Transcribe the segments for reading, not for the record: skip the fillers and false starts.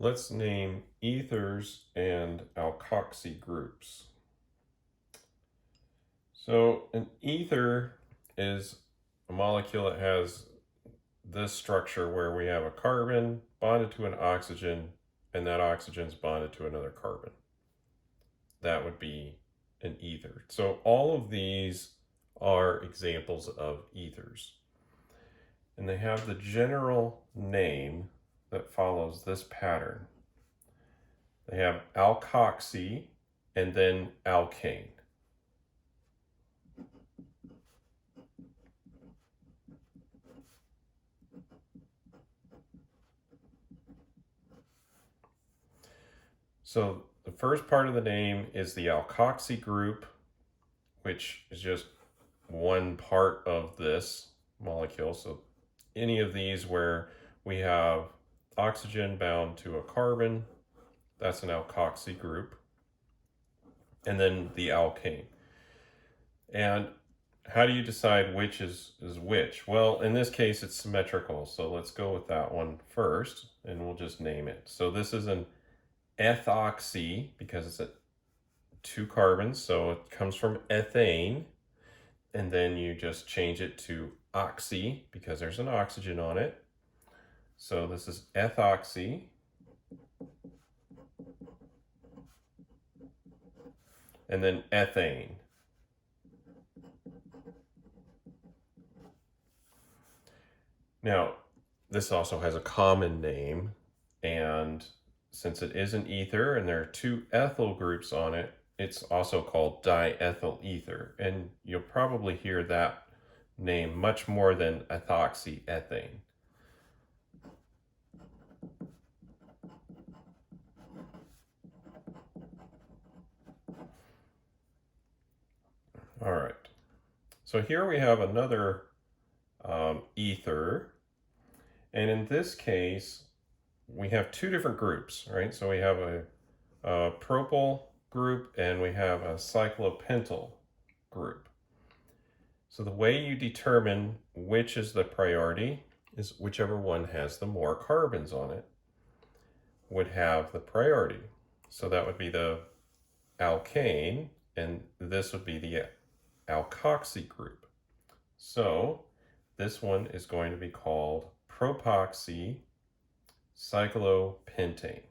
Let's name ethers and alkoxy groups. So an ether is a molecule that has this structure where we have a carbon bonded to an oxygen, and that oxygen is bonded to another carbon. That would be an ether. So all of these are examples of ethers. And they have the general name that follows this pattern. They have alkoxy and then alkane. So the first part of the name is the alkoxy group, which is just one part of this molecule. So any of these where we have oxygen bound to a carbon, that's an alkoxy group. And then the alkane. And how do you decide which is which? Well, in this case, it's symmetrical. So let's go with that one first, and we'll just name it. So this is an ethoxy because it's two carbons. So it comes from ethane. And then you just change it to oxy because there's an oxygen on it. So this is ethoxy. And then ethane. Now, this also has a common name, and since it is an ether and there are two ethyl groups on it, it's also called diethyl ether, and you'll probably hear that name much more than ethoxyethane. All right, so here we have another ether, and in this case, we have two different groups, right? So we have a propyl group and we have a cyclopentyl group. So the way you determine which is the priority is whichever one has the more carbons on it would have the priority. So that would be the alkane, and this would be the alkoxy group. So this one is going to be called propoxy cyclopentane.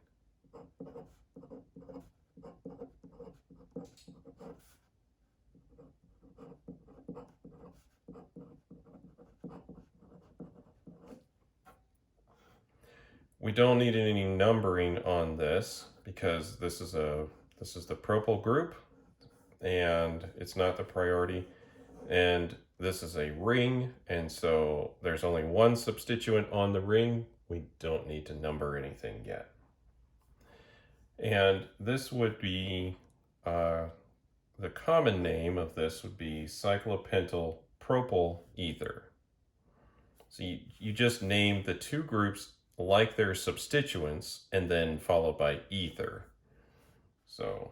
We don't need any numbering on this because this is the propyl group and it's not the priority, and this is a ring, and so there's only one substituent on the ring. We don't need to number anything yet. And this would be the common name of this would be cyclopentyl propyl ether. So you just name the two groups like their substituents and then followed by ether. So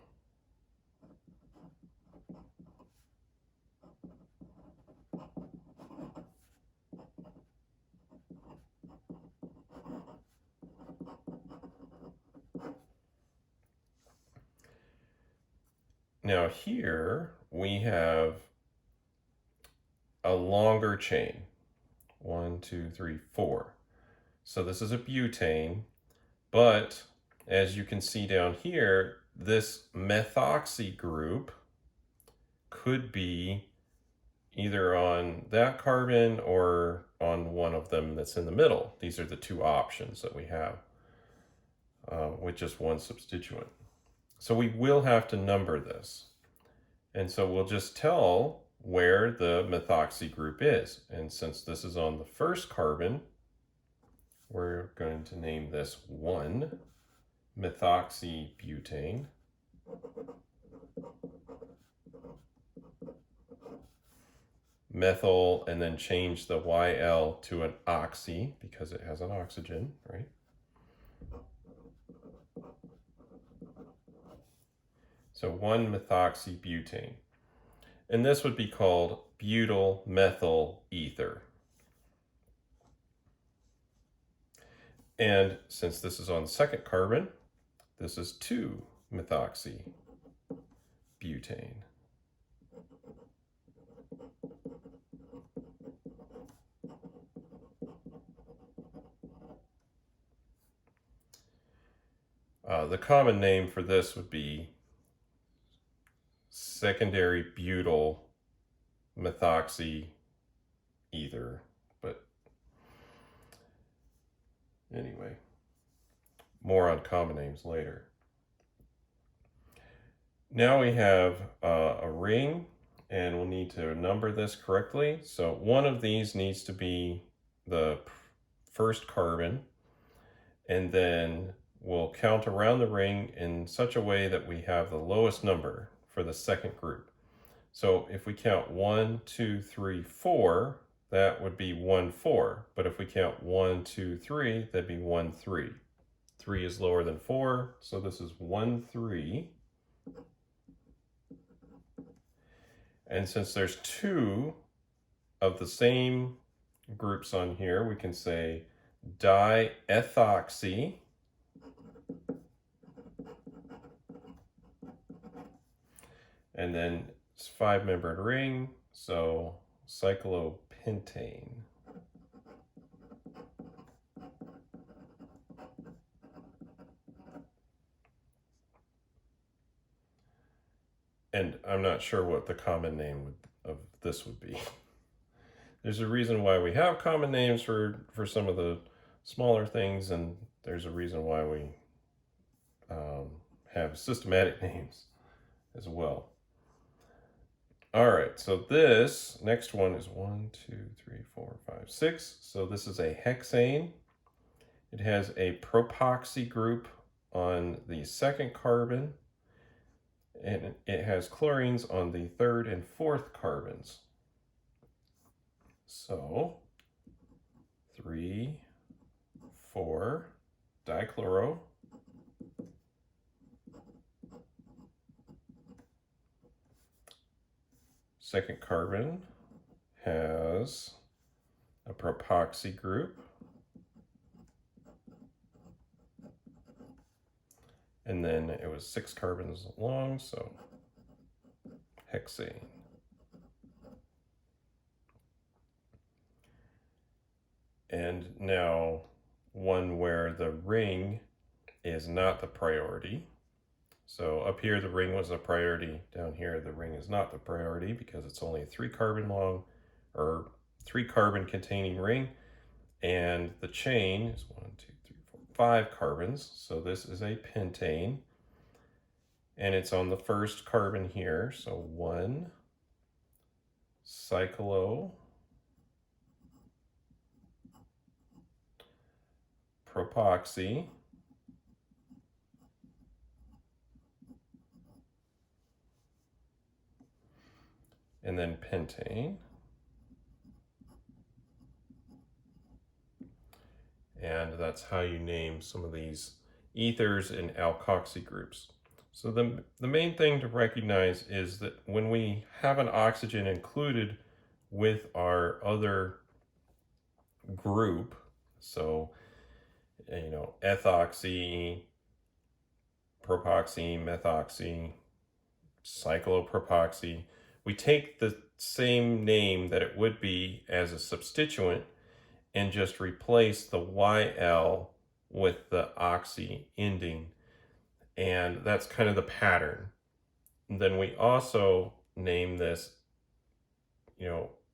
now here we have a longer chain. 1, 2, 3, 4. So this is a butane, but as you can see down here, this methoxy group could be either on that carbon or on one of them that's in the middle. These are the two options that we have with just one substituent. So we will have to number this. And so we'll just tell where the methoxy group is. And since this is on the first carbon, we're going to name this 1 methoxybutane. Methyl, and then change the YL to an oxy because it has an oxygen, right? So 1 methoxybutane. And this would be called butyl methyl ether. And since this is on the second carbon, this is 2-methoxy butane. The common name for this would be secondary butyl methoxy ether. But anyway, more on common names later. Now we have a ring, and we'll need to number this correctly. So one of these needs to be the first carbon, and then we'll count around the ring in such a way that we have the lowest number for the second group. So if we count 1, 2, 3, 4, that would be 1, 4. But if we count 1, 2, 3, that'd be 1, 3. 3 is lower than 4, so this is 1, 3. And since there's 2 of the same groups on here, we can say diethoxy. And then it's 5-membered ring, so cyclopentane. And I'm not sure what the common name of this would be. There's a reason why we have common names for some of the smaller things, and there's a reason why we have systematic names as well. All right, so this next one is 1, 2, 3, 4, 5, 6. So this is a hexane. It has a propoxy group on the second carbon, and it has chlorines on the third and fourth carbons. So 3, 4, dichloro. Second carbon has a propoxy group. And then it was 6 carbons long, so hexane. And now one where the ring is not the priority. So up here the ring was a priority. Down here the ring is not the priority because it's only a 3 carbon long or 3 carbon containing ring. And the chain is 1, 2, 3, 4, 5 carbons. So this is a pentane. And it's on the first carbon here. So 1 cyclo propoxy. And then pentane. And that's how you name some of these ethers and alkoxy groups. So the main thing to recognize is that when we have an oxygen included with our other group, so ethoxy, propoxy, methoxy, cyclopropoxy, we take the same name that it would be as a substituent and just replace the YL with the oxy ending. And that's kind of the pattern. And then we also name this,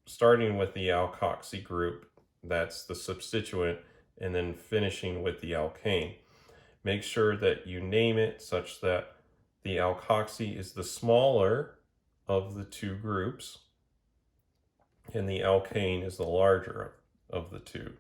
starting with the alkoxy group, that's the substituent, and then finishing with the alkane. Make sure that you name it such that the alkoxy is the smaller of the 2 groups, and the alkane is the larger of the 2.